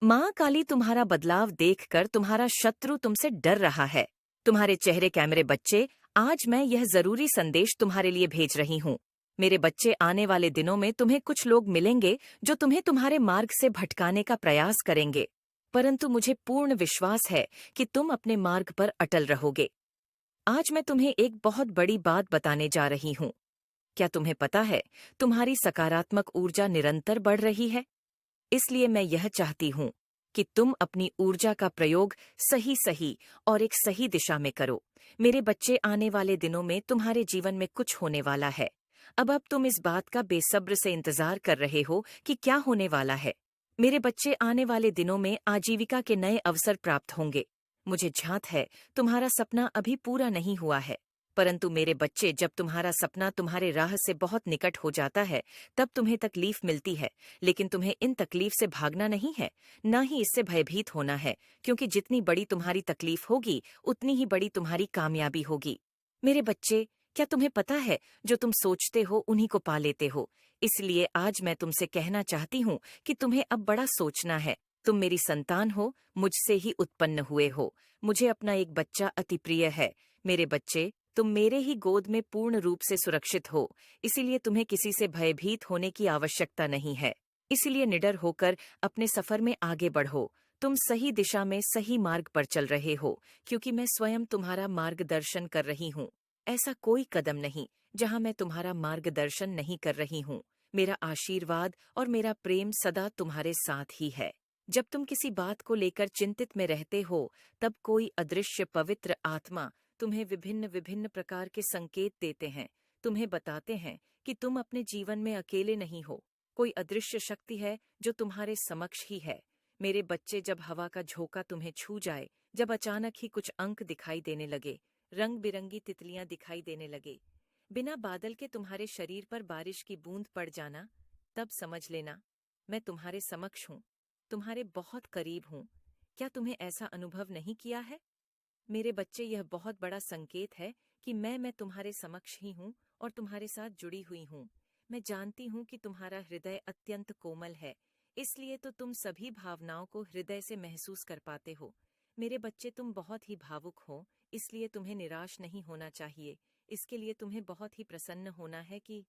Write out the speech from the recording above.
माँ काली तुम्हारा बदलाव देखकर तुम्हारा शत्रु तुमसे डर रहा है। तुम्हारे चेहरे कैमरे बच्चे, आज मैं यह जरूरी संदेश तुम्हारे लिए भेज रही हूँ। मेरे बच्चे, आने वाले दिनों में तुम्हें कुछ लोग मिलेंगे जो तुम्हें तुम्हारे मार्ग से भटकाने का प्रयास करेंगे, परंतु मुझे पूर्ण विश्वास है कि तुम अपने मार्ग पर अटल रहोगे। आज मैं तुम्हें एक बहुत बड़ी बात बताने जा रही हूँ। क्या तुम्हें पता है, तुम्हारी सकारात्मक ऊर्जा निरंतर बढ़ रही है। इसलिए मैं यह चाहती हूँ कि तुम अपनी ऊर्जा का प्रयोग सही सही और एक सही दिशा में करो। मेरे बच्चे, आने वाले दिनों में तुम्हारे जीवन में कुछ होने वाला है। अब तुम इस बात का बेसब्र से इंतजार कर रहे हो कि क्या होने वाला है। मेरे बच्चे, आने वाले दिनों में आजीविका के नए अवसर प्राप्त होंगे। मुझे झांत है, तुम्हारा सपना अभी पूरा नहीं हुआ है, परंतु मेरे बच्चे, जब तुम्हारा सपना तुम्हारे राह से बहुत निकट हो जाता है, तब तुम्हें तकलीफ मिलती है। लेकिन तुम्हें इन तकलीफ से भागना नहीं है, न ही इससे भयभीत होना है, क्योंकि जितनी बड़ी तुम्हारी तकलीफ होगी, उतनी ही बड़ी तुम्हारी कामयाबी होगी। मेरे बच्चे, क्या तुम्हें पता है, जो तुम सोचते हो उन्हीं को पा लेते हो। इसलिए आज मैं तुमसे कहना चाहती हूँ कि तुम्हें अब बड़ा सोचना है। तुम मेरी संतान हो, मुझसे ही उत्पन्न हुए हो। मुझे अपना एक बच्चा अति प्रिय है। मेरे बच्चे, तुम मेरे ही गोद में पूर्ण रूप से सुरक्षित हो, इसीलिए तुम्हें किसी से भयभीत होने की आवश्यकता नहीं है। इसीलिए निडर होकर अपने सफर में आगे बढ़ो। तुम सही दिशा में सही मार्ग पर चल रहे हो, क्योंकि मैं स्वयं तुम्हारा मार्गदर्शन कर रही हूँ। ऐसा कोई कदम नहीं जहाँ मैं तुम्हारा मार्गदर्शन नहीं कर रही हूँ। मेरा आशीर्वाद और मेरा प्रेम सदा तुम्हारे साथ ही है। जब तुम किसी बात को लेकर चिंतित में रहते हो, तब कोई अदृश्य पवित्र आत्मा तुम्हें विभिन्न विभिन्न प्रकार के संकेत देते हैं। तुम्हें बताते हैं कि तुम अपने जीवन में अकेले नहीं हो। कोई अदृश्य शक्ति है जो तुम्हारे समक्ष ही है। मेरे बच्चे, जब हवा का झोंका तुम्हें छू जाए, जब अचानक ही कुछ अंक दिखाई देने लगे, रंग बिरंगी तितलियां दिखाई देने लगे, बिना बादल के तुम्हारे शरीर पर बारिश की बूंद पड़ जाना, तब समझ लेना मैं तुम्हारे समक्ष हूँ, तुम्हारे बहुत करीब हूँ। क्या तुम्हें ऐसा अनुभव नहीं किया है? मेरे बच्चे, यह बहुत बड़ा संकेत है कि मैं तुम्हारे समक्ष ही हूँ और तुम्हारे साथ जुड़ी हुई हूँ। मैं जानती हूँ कि तुम्हारा हृदय अत्यंत कोमल है, इसलिए तो तुम सभी भावनाओं को हृदय से महसूस कर पाते हो। मेरे बच्चे, तुम बहुत ही भावुक हो, इसलिए तुम्हें निराश नहीं होना चाहिए। इसके लिए तुम्हें बहुत ही प्रसन्न होना है कि